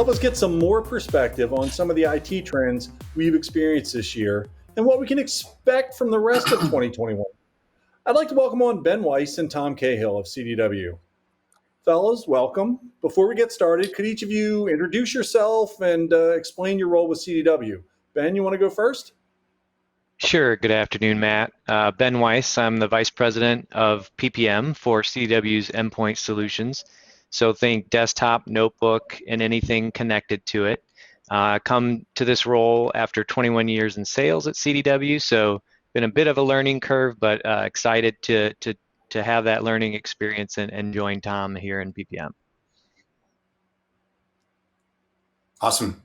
help us get some more perspective on some of the IT trends we've experienced this year and what we can expect from the rest of 2021. I'd like to welcome on Ben Weiss and Tom Cahill of CDW. Fellows, welcome. Before we get started, could each of you introduce yourself and explain your role with CDW? Ben, you want to go first? Sure. Good afternoon, Matt. Ben Weiss. I'm the Vice President of PPM for CDW's Endpoint Solutions. So think desktop, notebook, and anything connected to it. Come to this role after 21 years in sales at CDW, so been a bit of a learning curve, but excited to have that learning experience and join Tom here in PPM. Awesome.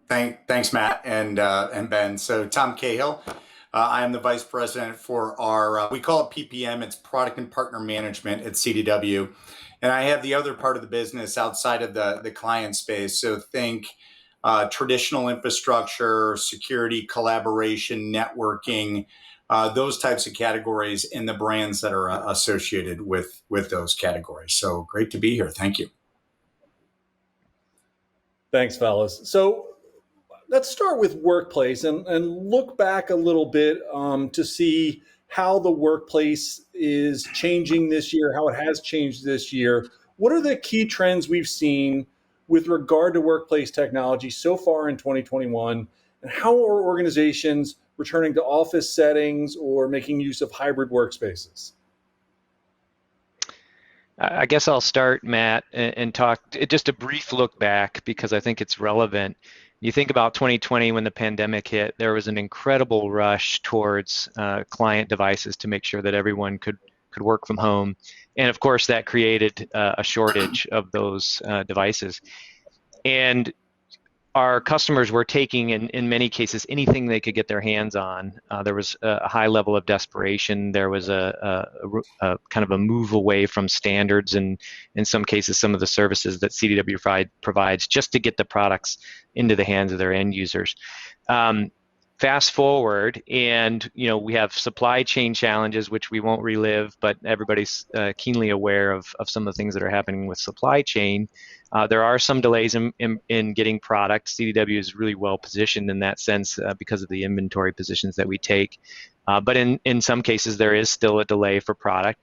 Thanks, Matt and Ben. So Tom Cahill, I am the Vice President for our, we call it PPM, it's Product and Partner Management at CDW. And I have the other part of the business outside of the client space. So think traditional infrastructure, security, collaboration, networking, those types of categories and the brands that are associated with those categories. So great to be here. Thank you. Thanks, fellas. So let's start with Workplace and look back a little bit to see how the workplace is changing this year, how it has changed this year. What are the key trends we've seen with regard to workplace technology so far in 2021? And how are organizations returning to office settings or making use of hybrid workspaces? I guess I'll start, Matt, and talk just a brief look back because I think it's relevant. You think about 2020 when the pandemic hit, there was an incredible rush towards client devices to make sure that everyone could work from home. And of course, that created a shortage of those devices. And our customers were taking, in many cases, anything they could get their hands on. There was a high level of desperation. There was a kind of a move away from standards and, in some cases, some of the services that CDW provides just to get the products into the hands of their end users. Fast forward, and we have supply chain challenges, which we won't relive, but everybody's keenly aware of some of the things that are happening with supply chain. There are some delays in getting product. CDW is really well positioned in that sense because of the inventory positions that we take. But in some cases, there is still a delay for product.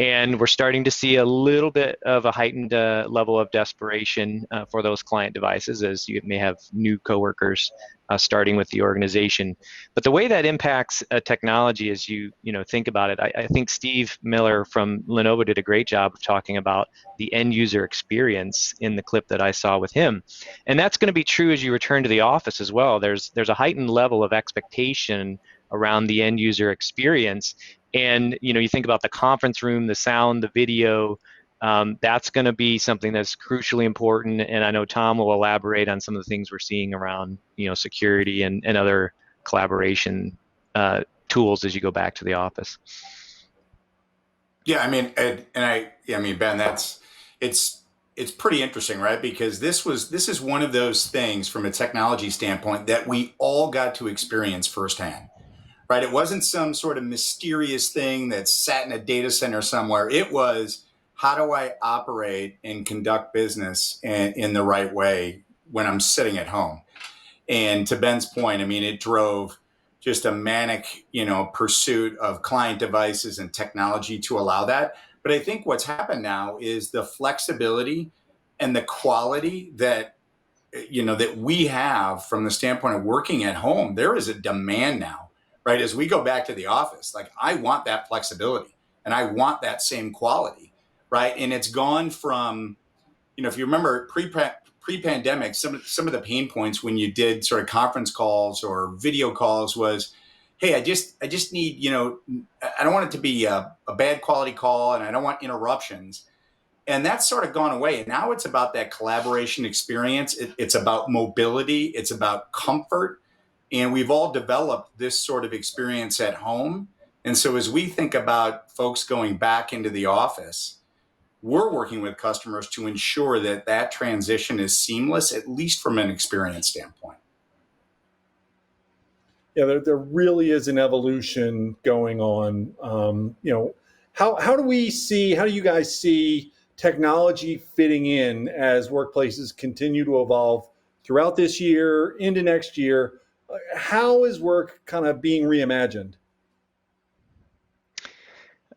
And we're starting to see a little bit of a heightened level of desperation for those client devices, as you may have new coworkers starting with the organization. But the way that impacts technology, as you think about it, I think Steve Miller from Lenovo did a great job of talking about the end user experience in the clip that I saw with him. And that's going to be true as you return to the office as well. There's a heightened level of expectation around the end user experience. And you think about the conference room, the sound, the video, that's going to be something that's crucially important. And I know Tom will elaborate on some of the things we're seeing around security and other collaboration tools as you go back to the office. Yeah, I mean, Ben, it's pretty interesting, right? Because this is one of those things from a technology standpoint that we all got to experience firsthand. Right? It wasn't some sort of mysterious thing that sat in a data center somewhere. It was, how do I operate and conduct business in the right way when I'm sitting at home? And to Ben's point, I mean, it drove just a manic, pursuit of client devices and technology to allow that. But I think what's happened now is the flexibility and the quality that we have from the standpoint of working at home. There is a demand now. Right, as we go back to the office, like I want that flexibility and I want that same quality, right? And it's gone from, if you remember pre-pandemic, some of the pain points when you did sort of conference calls or video calls was, hey, I just need, I don't want it to be a bad quality call and I don't want interruptions. And that's sort of gone away. And now it's about that collaboration experience. It's about mobility. It's about comfort. And we've all developed this sort of experience at home. And so as we think about folks going back into the office, we're working with customers to ensure that that transition is seamless, at least from an experience standpoint. Yeah, there really is an evolution going on. How do you guys see technology fitting in as workplaces continue to evolve throughout this year into next year? How is work kind of being reimagined?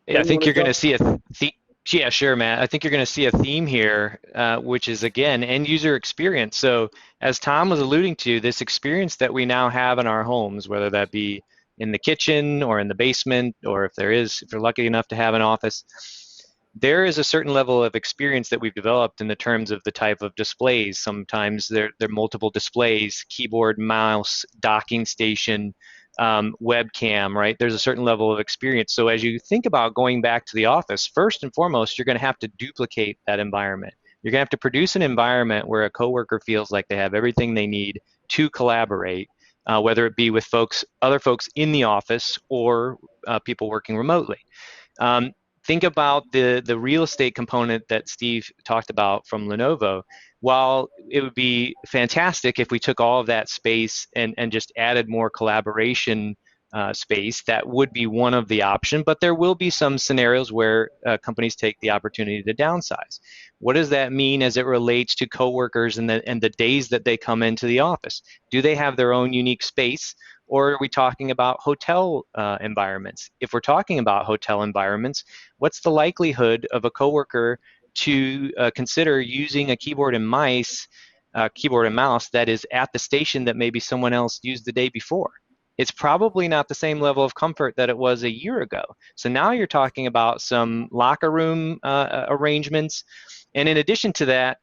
Yeah, I Ben, you think want to you're going to jump? see yeah, sure, Matt. I think you're going to see a theme here, which is again end user experience. So, as Tom was alluding to, this experience that we now have in our homes, whether that be in the kitchen or in the basement, or if you're lucky enough to have an office, there is a certain level of experience that we've developed in the terms of the type of displays. Sometimes they're multiple displays, keyboard, mouse, docking station, webcam, right? There's a certain level of experience. So as you think about going back to the office, first and foremost, you're going to have to duplicate that environment. You're going to have to produce an environment where a coworker feels like they have everything they need to collaborate, whether it be with other folks in the office or people working remotely. Um, think about the real estate component that Steve talked about from Lenovo. While it would be fantastic if we took all of that space and just added more collaboration space, that would be one of the options. But there will be some scenarios where companies take the opportunity to downsize. What does that mean as it relates to coworkers and the days that they come into the office? Do they have their own unique space? Or are we talking about hotel environments? If we're talking about hotel environments, what's the likelihood of a coworker to consider using a keyboard and mouse that is at the station that maybe someone else used the day before? It's probably not the same level of comfort that it was a year ago. So now you're talking about some locker room arrangements. And in addition to that,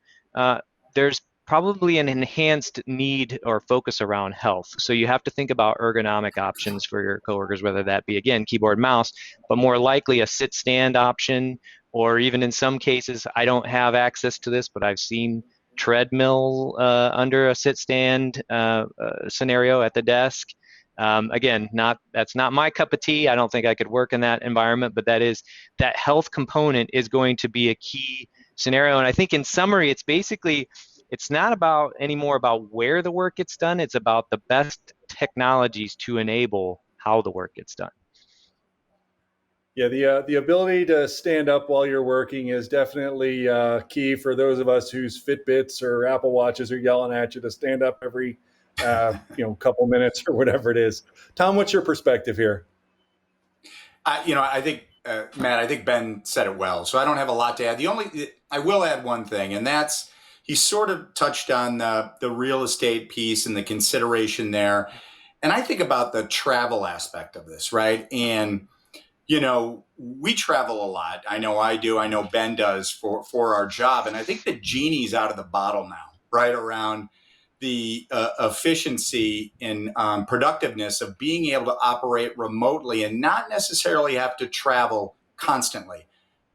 there's probably an enhanced need or focus around health. So you have to think about ergonomic options for your coworkers, whether that be, again, keyboard, mouse, but more likely a sit stand option, or even in some cases, I don't have access to this, but I've seen treadmill under a sit stand scenario at the desk. Again, that's not my cup of tea. I don't think I could work in that environment, but that health component is going to be a key scenario. And I think in summary, it's not about anymore about where the work gets done. It's about the best technologies to enable how the work gets done. Yeah, the ability to stand up while you're working is definitely key for those of us whose Fitbits or Apple Watches are yelling at you to stand up every couple minutes or whatever it is. Tom, what's your perspective here? I think Matt, I think Ben said it well, so I don't have a lot to add. I will add one thing, and that's he sort of touched on the real estate piece and the consideration there, and I think about the travel aspect of this, right? And we travel a lot. I know I do. I know Ben does for our job. And I think the genie's out of the bottle now, right? Around the efficiency and productiveness of being able to operate remotely and not necessarily have to travel constantly.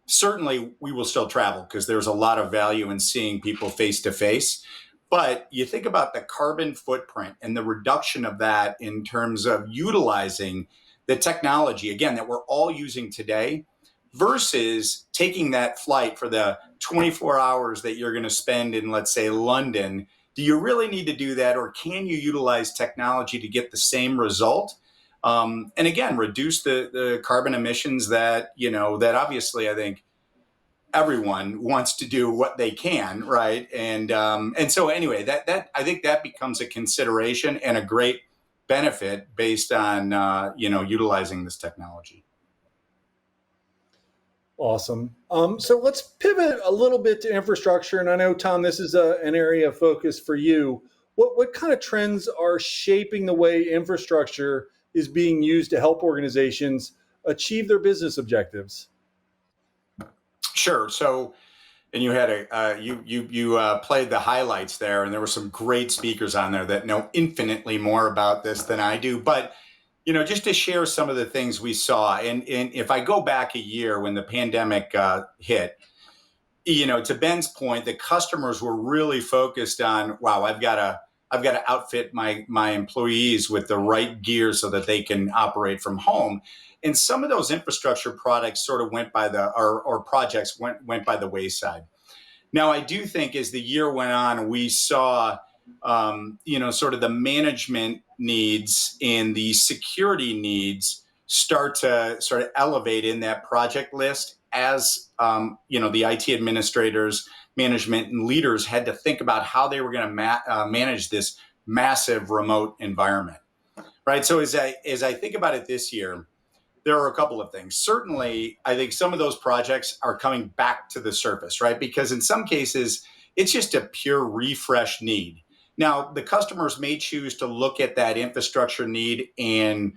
Certainly, we will still travel because there's a lot of value in seeing people face to face. But you think about the carbon footprint and the reduction of that in terms of utilizing the technology, again, that we're all using today versus taking that flight for the 24 hours that you're going to spend in, let's say, London. Do you really need to do that? Or can you utilize technology to get the same result? And again, reduce the carbon emissions that obviously I think everyone wants to do what they can, right? And so anyway, that I think that becomes a consideration and a great benefit based on utilizing this technology. Awesome. So let's pivot a little bit to infrastructure. And I know, Tom, this is an area of focus for you. What kind of trends are shaping the way infrastructure is being used to help organizations achieve their business objectives? Sure. So, and you had you played the highlights there, and there were some great speakers on there that know infinitely more about this than I do. But just to share some of the things we saw, and if I go back a year when the pandemic hit, to Ben's point, the customers were really focused on, wow, I've got to outfit my employees with the right gear so that they can operate from home. And some of those infrastructure products sort of went by or projects went by the wayside. Now, I do think as the year went on, we saw, sort of the management needs and the security needs start to sort of elevate in that project list as the IT administrators, management, and leaders had to think about how they were going to manage this massive remote environment, right? So as I think about it this year, there are a couple of things. Certainly, I think some of those projects are coming back to the surface, right? Because in some cases, it's just a pure refresh need. Now, the customers may choose to look at that infrastructure need and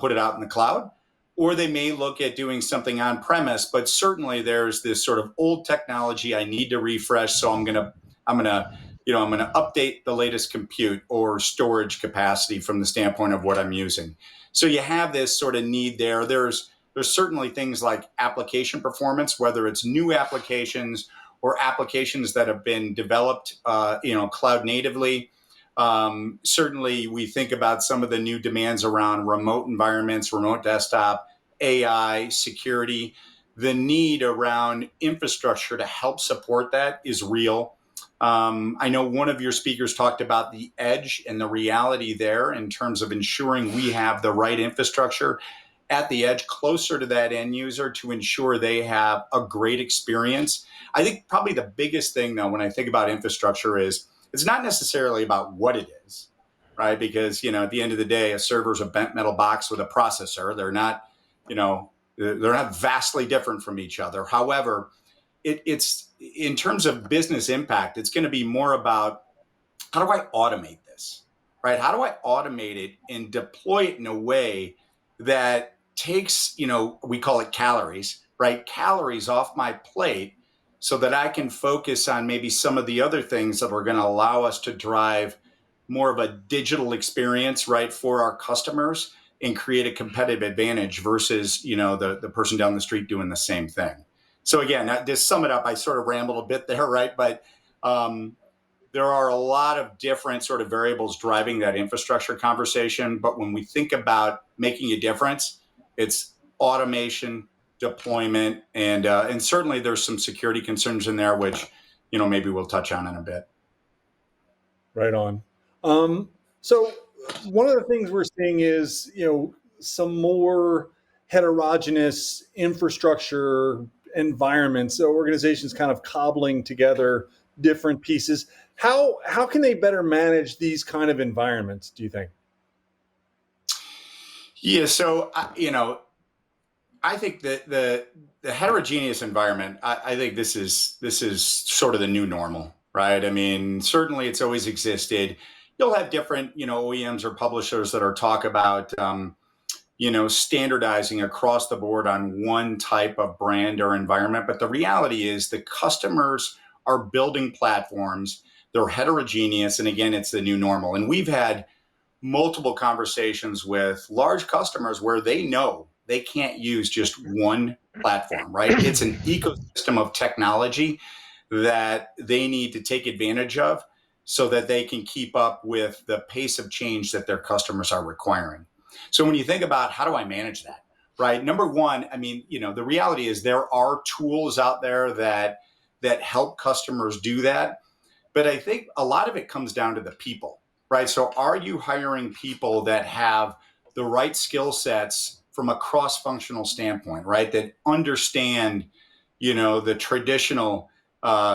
put it out in the cloud, or they may look at doing something on premise. But certainly, there's this sort of old technology I need to refresh, so I'm gonna update the latest compute or storage capacity from the standpoint of what I'm using. So you have this sort of need there. There's certainly things like application performance, whether it's new applications or applications that have been developed, cloud natively. Certainly, we think about some of the new demands around remote environments, remote desktop, AI, security. The need around infrastructure to help support that is real. I know one of your speakers talked about the edge and the reality there in terms of ensuring we have the right infrastructure at the edge closer to that end user to ensure they have a great experience. I think probably the biggest thing, though, when I think about infrastructure is it's not necessarily about what it is, right? Because, at the end of the day, a server is a bent metal box with a processor. They're not vastly different from each other. However, it's in terms of business impact, it's going to be more about how do I automate this, right? How do I automate it and deploy it in a way that takes, we call it calories, right? Calories off my plate so that I can focus on maybe some of the other things that are going to allow us to drive more of a digital experience, right, for our customers and create a competitive advantage versus, the person down the street doing the same thing. So again, to sum it up, I sort of rambled a bit there, right? But there are a lot of different sort of variables driving that infrastructure conversation. But when we think about making a difference, it's automation, deployment, and certainly there's some security concerns in there, which maybe we'll touch on in a bit. Right on. So one of the things we're seeing is some more heterogeneous infrastructure environments, so organizations kind of cobbling together different pieces. How can they better manage these kind of environments, do you think? Yeah, so I think that the heterogeneous environment, I think this is sort of the new normal, right? I mean, certainly it's always existed. You'll have different OEMs or publishers that are talk about standardizing across the board on one type of brand or environment. But the reality is the customers are building platforms. They're heterogeneous. And again, it's the new normal. And we've had multiple conversations with large customers where they know they can't use just one platform, right? It's an ecosystem of technology that they need to take advantage of so that they can keep up with the pace of change that their customers are requiring. So when you think about how do I manage that, right? Number one, I mean, the reality is there are tools out there that help customers do that. But I think a lot of it comes down to the people, right? So are you hiring people that have the right skill sets from a cross-functional standpoint, right? That understand, the traditional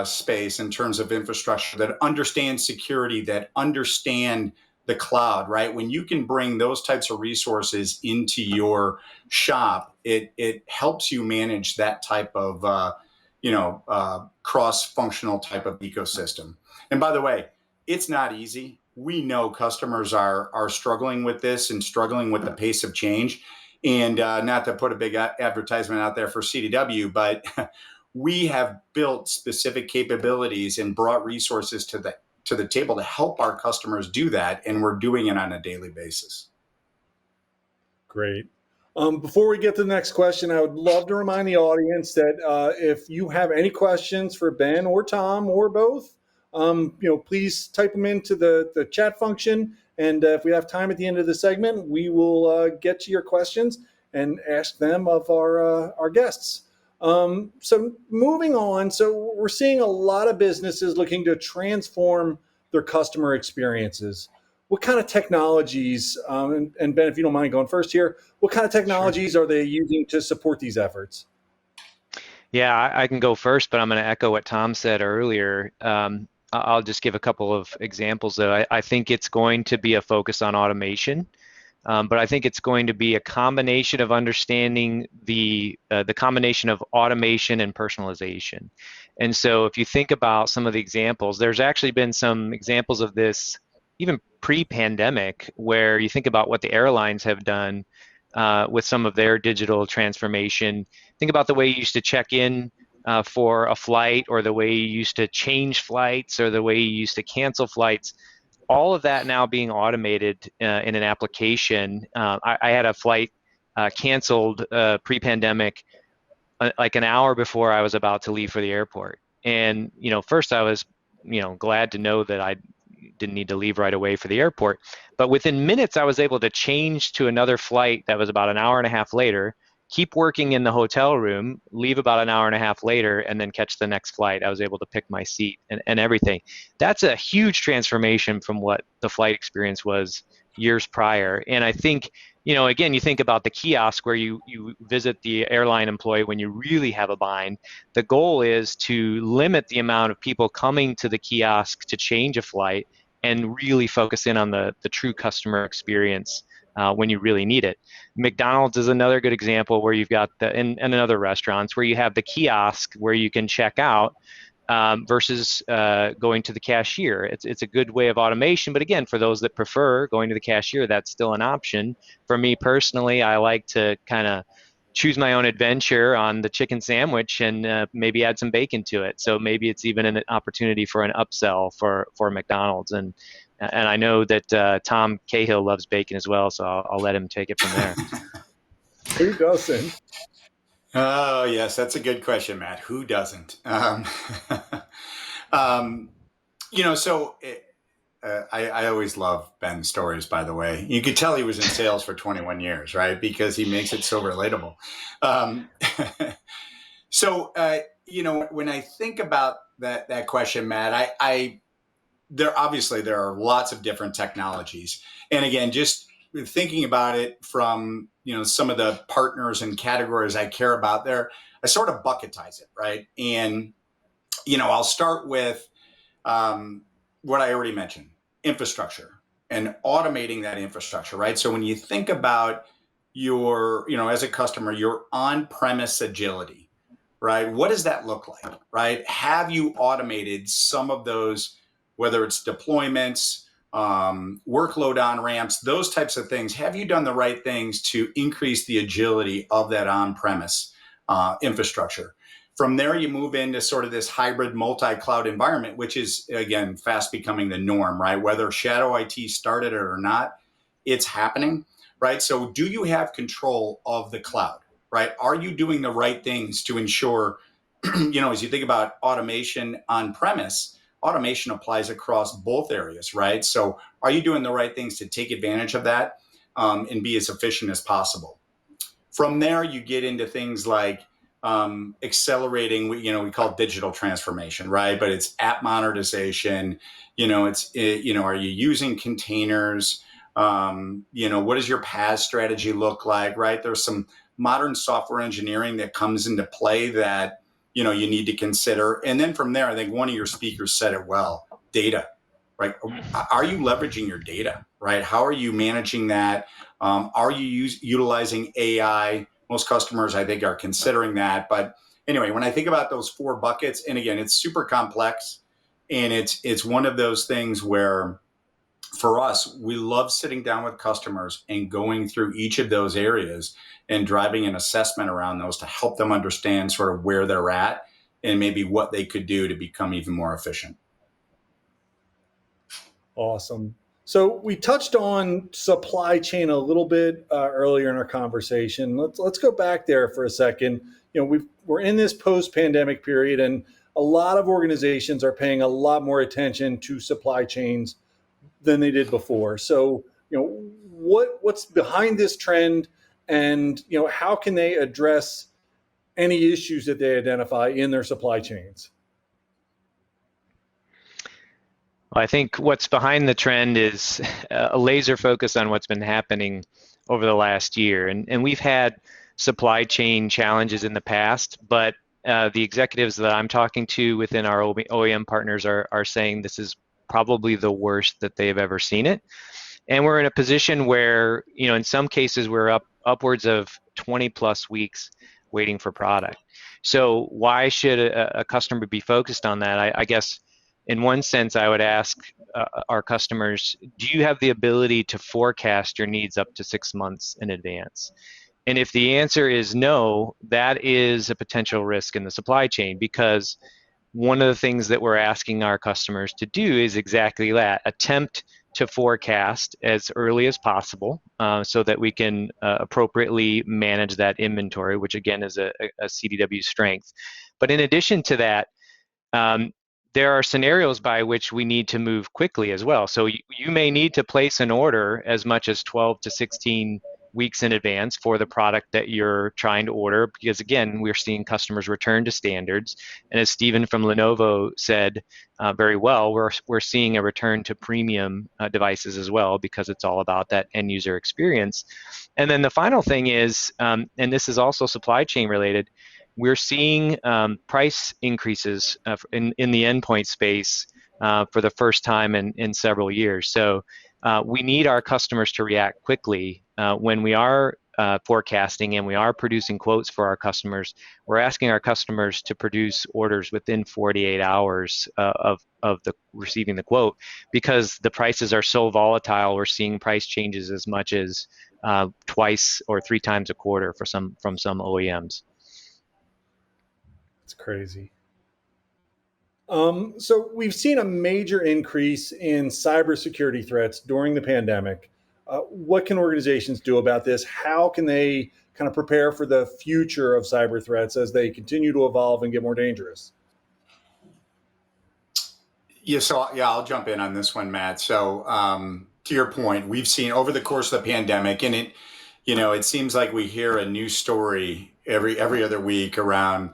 space in terms of infrastructure, that understand security, that understand the cloud, right? When you can bring those types of resources into your shop, it helps you manage that type of cross-functional type of ecosystem. And by the way, it's not easy. We know customers are struggling with this and struggling with the pace of change. And not to put a big advertisement out there for CDW, but we have built specific capabilities and brought resources to the table to help our customers do that. And we're doing it on a daily basis. Great. Before we get to the next question, I would love to remind the audience that if you have any questions for Ben or Tom or both, please type them into the chat function. And if we have time at the end of the segment, we will get to your questions and ask them of our guests. So moving on, so we're seeing a lot of businesses looking to transform their customer experiences. What kind of technologies, and Ben, if you don't mind going first here, what kind of technologies are they using to support these efforts? Yeah, I can go first, but I'm going to echo what Tom said earlier. I'll just give a couple of examples, though. I think it's going to be a focus on automation, but I think it's going to be a combination of understanding the combination of automation and personalization. And so if you think about some of the examples, there's actually been some examples of this even pre-pandemic, where you think about what the airlines have done with some of their digital transformation. Think about the way you used to check in for a flight, or the way you used to change flights, or the way you used to cancel flights. All of that now being automated in an application. I had a flight canceled pre-pandemic, like an hour before I was about to leave for the airport. And first I was glad to know that I didn't need to leave right away for the airport. But within minutes, I was able to change to another flight that was about an hour and a half later, keep working in the hotel room, leave about an hour and a half later, and then catch the next flight. I was able to pick my seat and everything. That's a huge transformation from what the flight experience was years prior. And I think, again, you think about the kiosk where you visit the airline employee when you really have a bind. The goal is to limit the amount of people coming to the kiosk to change a flight, and really focus in on the true customer experience when you really need it. McDonald's is another good example where you've got and other restaurants where you have the kiosk where you can check out versus going to the cashier. It's a good way of automation, but again, for those that prefer going to the cashier, that's still an option. For me personally, I like to kind of choose my own adventure on the chicken sandwich and maybe add some bacon to it. So maybe it's even an opportunity for an upsell for McDonald's. And I know that Tom Cahill loves bacon as well, so I'll let him take it from there. Who doesn't? Oh, yes, that's a good question, Matt. Who doesn't? So I always love Ben's stories, by the way. You could tell he was in sales for 21 years, right? Because he makes it so relatable. When I think about that question, Matt, there are lots of different technologies. And again, just thinking about it from, some of the partners and categories I care about there, I sort of bucketize it, right? And, I'll start with what I already mentioned, infrastructure and automating that infrastructure, right? So when you think about your, as a customer, your on-premise agility, right? What does that look like, right? Have you automated some of those, whether it's deployments, workload on ramps, those types of things? Have you done the right things to increase the agility of that on-premise infrastructure? From there, you move into sort of this hybrid multi-cloud environment, which is, again, fast becoming the norm, right? Whether Shadow IT started it or not, it's happening, right? So do you have control of the cloud, right? Are you doing the right things to ensure, as you think about automation on premise, automation applies across both areas, right? So are you doing the right things to take advantage of that and be as efficient as possible? From there, you get into things like accelerating, we call it digital transformation, right? But it's app modernization. Are you using containers? What does your PaaS strategy look like, right? There's some modern software engineering that comes into play that, you need to consider. And then from there, I think one of your speakers said it well, data, right? Are you leveraging your data, right? How are you managing that? Are you utilizing AI? Most customers, I think, are considering that. But anyway, when I think about those 4 buckets, and again, it's super complex, and it's one of those things where, for us, we love sitting down with customers and going through each of those areas and driving an assessment around those to help them understand sort of where they're at and maybe what they could do to become even more efficient. Awesome. So we touched on supply chain a little bit earlier in our conversation. Let's go back there for a second. We're in this post-pandemic period, and a lot of organizations are paying a lot more attention to supply chains than they did before. So, what's behind this trend, and how can they address any issues that they identify in their supply chains? I think what's behind the trend is a laser focus on what's been happening over the last year. And we've had supply chain challenges in the past, but the executives that I'm talking to within our OEM partners are saying this is probably the worst that they've ever seen it. And we're in a position where, in some cases, we're upwards of 20 plus weeks waiting for product. So why should a customer be focused on that? I guess in one sense, I would ask our customers, do you have the ability to forecast your needs up to 6 months in advance? And if the answer is no, that is a potential risk in the supply chain, because one of the things that we're asking our customers to do is exactly that: attempt to forecast as early as possible so that we can appropriately manage that inventory, which again is a CDW strength. But in addition to that, there are scenarios by which we need to move quickly as well. So you may need to place an order as much as 12 to 16 weeks in advance for the product that you're trying to order, because again, we're seeing customers return to standards. And as Stephen from Lenovo said very well, we're seeing a return to premium devices as well, because it's all about that end user experience. And then the final thing is, and this is also supply chain related, we're seeing price increases in the endpoint space for the first time in several years. So we need our customers to react quickly when we are forecasting and we are producing quotes for our customers. We're asking our customers to produce orders within 48 hours of receiving the quote, because the prices are so volatile. We're seeing price changes as much as twice or 3 times a quarter from some OEMs. It's crazy. So we've seen a major increase in cybersecurity threats during the pandemic. What can organizations do about this? How can they kind of prepare for the future of cyber threats as they continue to evolve and get more dangerous? I'll jump in on this one, Matt. So to your point, we've seen over the course of the pandemic, and it seems like we hear a new story every other week around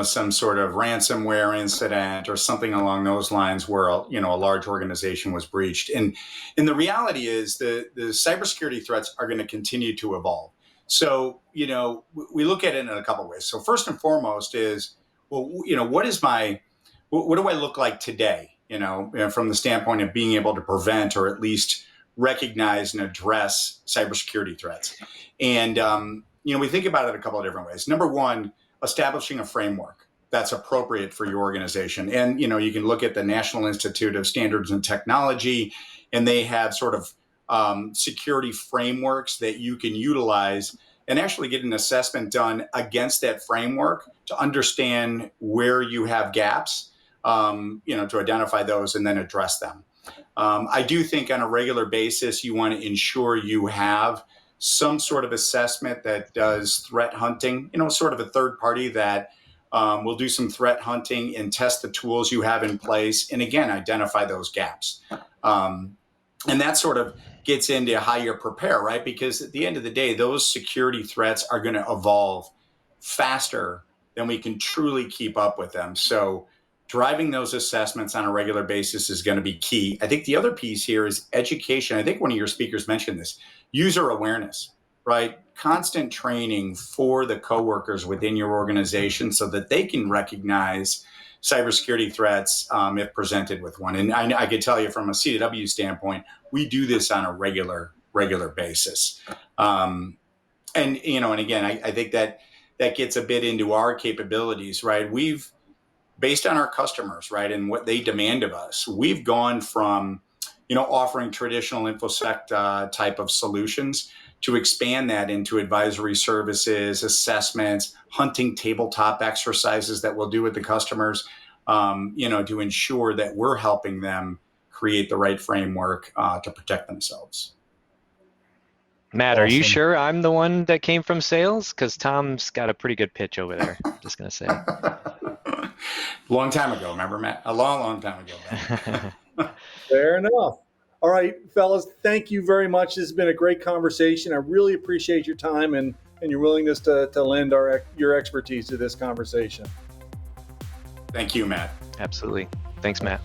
some sort of ransomware incident or something along those lines where a large organization was breached. And the reality is the cybersecurity threats are going to continue to evolve. So we look at it in a couple of ways. So first and foremost is, well, what do I look like today? From the standpoint of being able to prevent or at least recognize and address cybersecurity threats. And we think about it a couple of different ways. Number one, establishing a framework that's appropriate for your organization. And, you can look at the National Institute of Standards and Technology, and they have sort of security frameworks that you can utilize and actually get an assessment done against that framework to understand where you have gaps, to identify those and then address them. I do think on a regular basis, you want to ensure you have some sort of assessment that does threat hunting, sort of a third party that will do some threat hunting and test the tools you have in place. And again, identify those gaps. And that sort of gets into how you're prepared, right? Because at the end of the day, those security threats are going to evolve faster than we can truly keep up with them. So driving those assessments on a regular basis is going to be key. I think the other piece here is education. I think one of your speakers mentioned this, user awareness, right? Constant training for the coworkers within your organization so that they can recognize cybersecurity threats if presented with one. And I could tell you from a CDW standpoint, we do this on a regular basis. And again, I think that gets a bit into our capabilities, right? We've, based on our customers, right, and what they demand of us, we've gone from, offering traditional InfoSec type of solutions to expand that into advisory services, assessments, hunting tabletop exercises that we'll do with the customers, to ensure that we're helping them create the right framework to protect themselves. Matt, Are you sure I'm the one that came from sales? Because Tom's got a pretty good pitch over there, just going to say. Long time ago, remember, Matt? A long time ago. Fair enough. All right, fellas, thank you very much. This has been a great conversation. I really appreciate your time and your willingness to lend your expertise to this conversation. Thank you, Matt. Absolutely. Thanks, Matt.